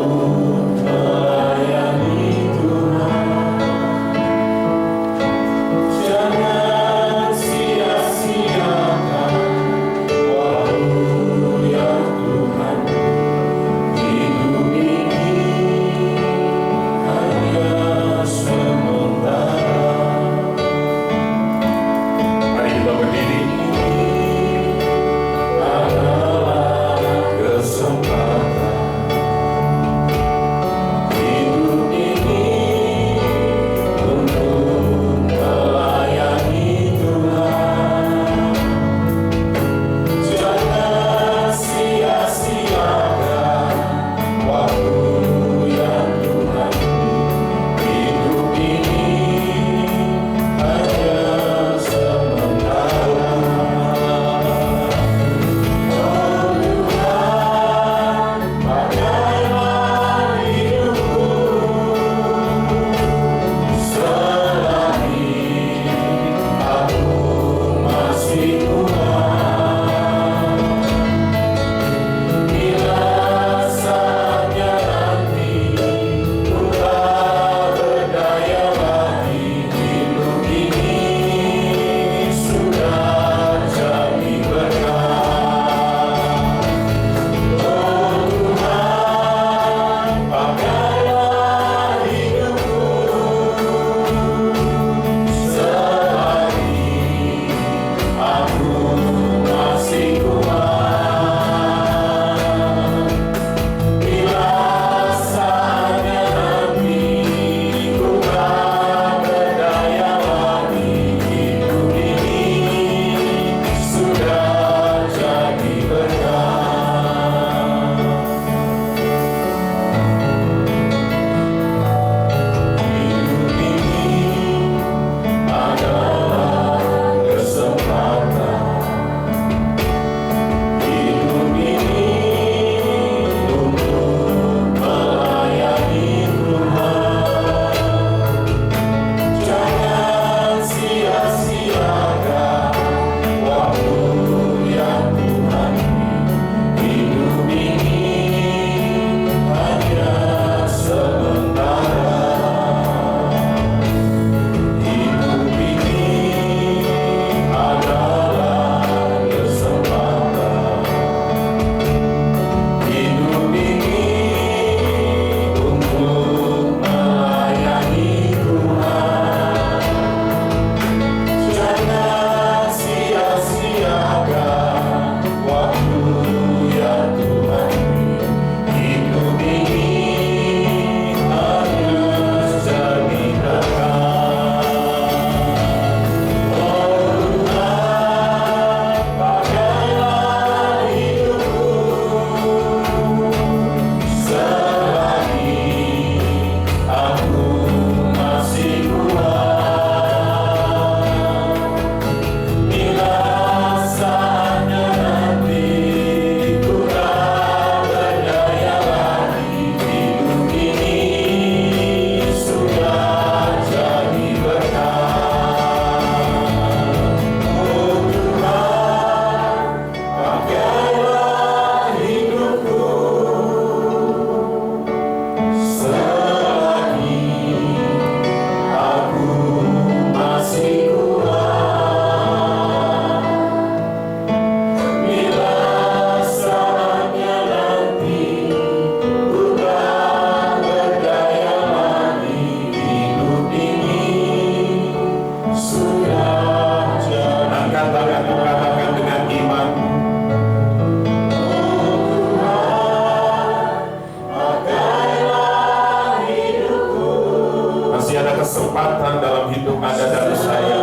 kesempatan dalam hidup Anda dan saya.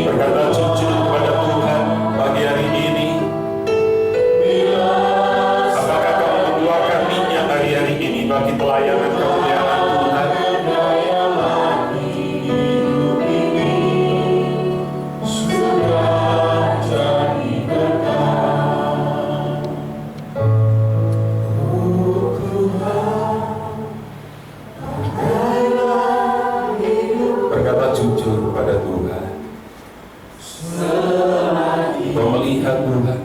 Berkata jujur kepada Tuhan pagi hari ini. Apakah kamu mengeluarkan minyak hari ini bagi pelayanan kemuliaan Tuhan? Berkata jujur kepada Tuhan. Kau melihat Tuhan,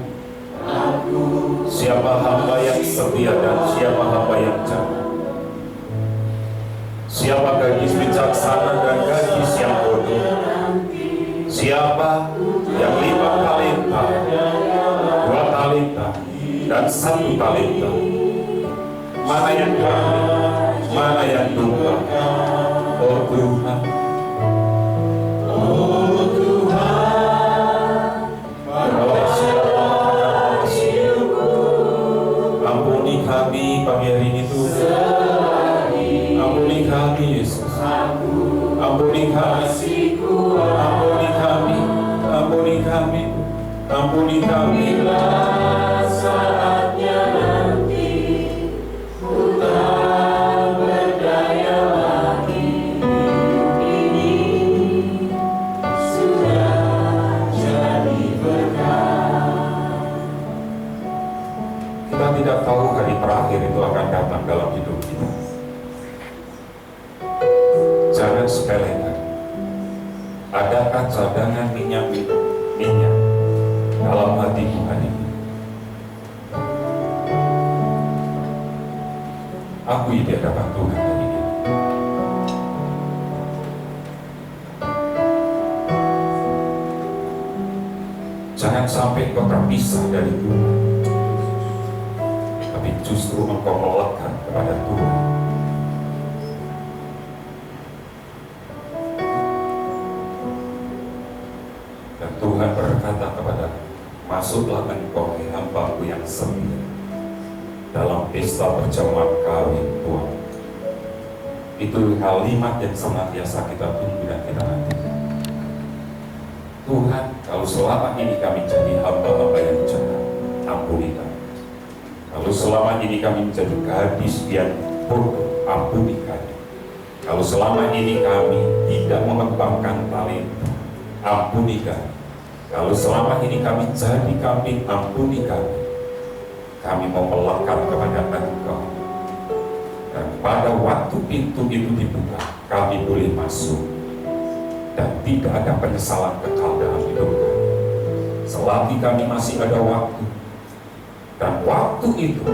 siapa hamba yang setia dan siapa hamba yang jahat, siapa gadis bijaksana dan gadis yang bodoh, siapa yang 5 talenta, 2 talenta, dan 1 talenta, mana yang kambing, mana yang domba. Oh Tuhan, ampuni kami pagi hari ini Tuhan. Ampuni kami Yesus. Ampuni kami. Ampuni kami. Ampuni kami. Ampuni kami. Saatnya nanti ku tak berdaya lagi. Ini sudah jadi berkat. Kita tidak tahu hari terakhir itu akan datang dalam hidup kita. Jangan sepelekan. Adakah cadangan minyak dalam hatimu hari ini? Akui di hadapan Tuhan hari ini. Jangan sampai kau terpisah dari Tuhan, tapi justru engkau melekat kepada Tuhan. Dan Tuhan berkata kepada, masuklah engkau hamba-Ku yang setia dalam pesta perjamuan kawin Tuhan. Itu kalimat yang senantiasa kita tunggu dan kita nantikan. Tuhan, kalau selama ini kami jadi hamba-hamba yang jahat, ampuni kami. Kalau selama ini kami menjadi gadis yang bodoh, ampuni kami. Kalau selama ini kami tidak mengembangkan talenta, ampuni kami. Kalau selama ini kami jadi kambing, ampuni kami. Kami mau melekat kepada Engkau. Dan pada waktu pintu itu dibuka, kami boleh masuk. Dan tidak ada penyesalan kekal dalam hidup kami. Selagi kami masih ada waktu, dan waktu itu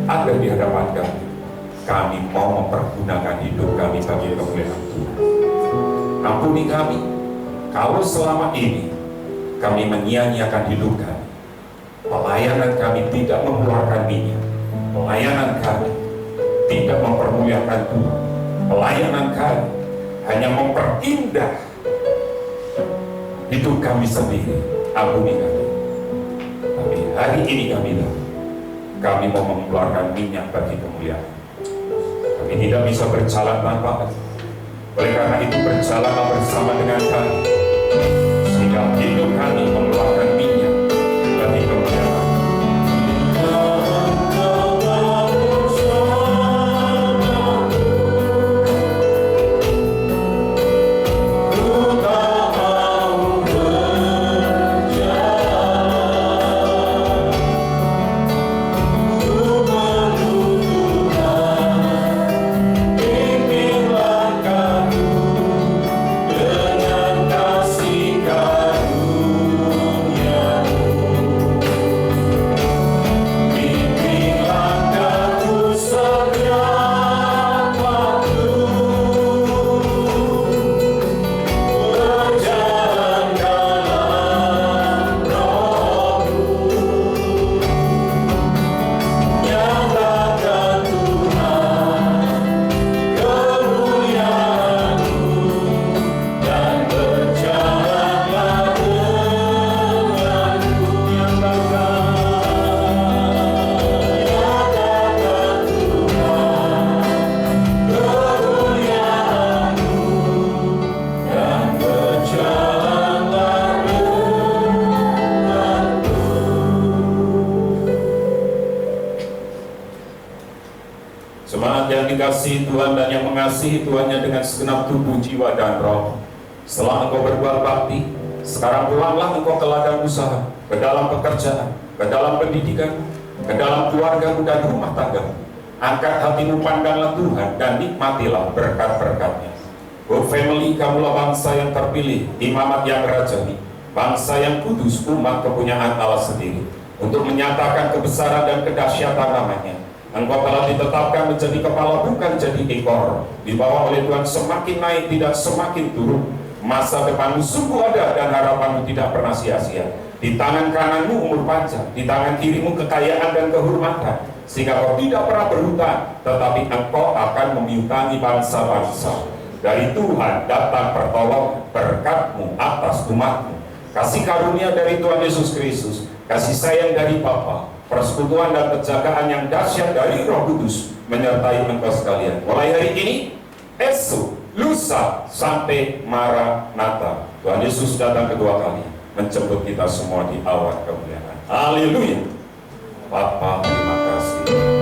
ada di hadapan kami mau mempergunakan hidup kami bagi kemuliaan Tuhan. Ampuni kami kalau selama ini kami menyia-nyiakan hidup kami. Pelayanan kami tidak mengeluarkan minyak. Pelayanan kami tidak mempermuliakan Tuhan. Pelayanan kami hanya memperindah hidup kami sendiri. Ampuni kami. Tapi hari ini kami mau mengeluarkan minyak bagi kemuliaan. Kami tidak bisa berjalan tanpa Engkau. Oleh karena itu berjalanlah bersama dengan kami, sehingga hidup kami mengeluarkan minyak bagi kemuliaan. Dengan kasih karunia Semangat yang dikasihi Tuhan dan yang mengasihi Tuhannya dengan segenap tubuh, jiwa, dan roh. Setelah engkau berbuat bakti, sekarang pulanglah engkau ke ladang usaha, ke dalam pekerjaan, ke dalam pendidikan, ke dalam keluargamu dan rumah tanggamu. Angkat hatimu, pandanglah Tuhan, dan nikmatilah berkat-berkat-Nya. Good family, kamulah bangsa yang terpilih, imamat yang rajani, bangsa yang kudus, umat kepunyaan Allah sendiri, untuk menyatakan kebesaran dan kedahsyatan namanya. Engkau telah ditetapkan menjadi kepala, bukan jadi ekor. Dibawa oleh Tuhan semakin naik, tidak semakin turun. Masa depanmu sungguh ada dan harapanmu tidak pernah sia-sia. Di tangan kananmu umur panjang, di tangan kirimu kekayaan dan kehormatan, sehingga kau tidak pernah berhutang, tetapi engkau akan memiutangi bangsa-bangsa. Dari Tuhan datang pertolongan, berkat-Mu atas umat-Mu. Kasih karunia dari Tuhan Yesus Kristus, kasih sayang dari Bapa, persekutuan dan penjagaan yang dahsyat dari Roh Kudus menyertai engkau sekalian. Mulai hari ini, esok, lusa, sampai Maranatha. Tuhan Yesus datang kedua kali, menjemput kita semua di awal kemuliaan. Haleluya. Bapa, terima kasih.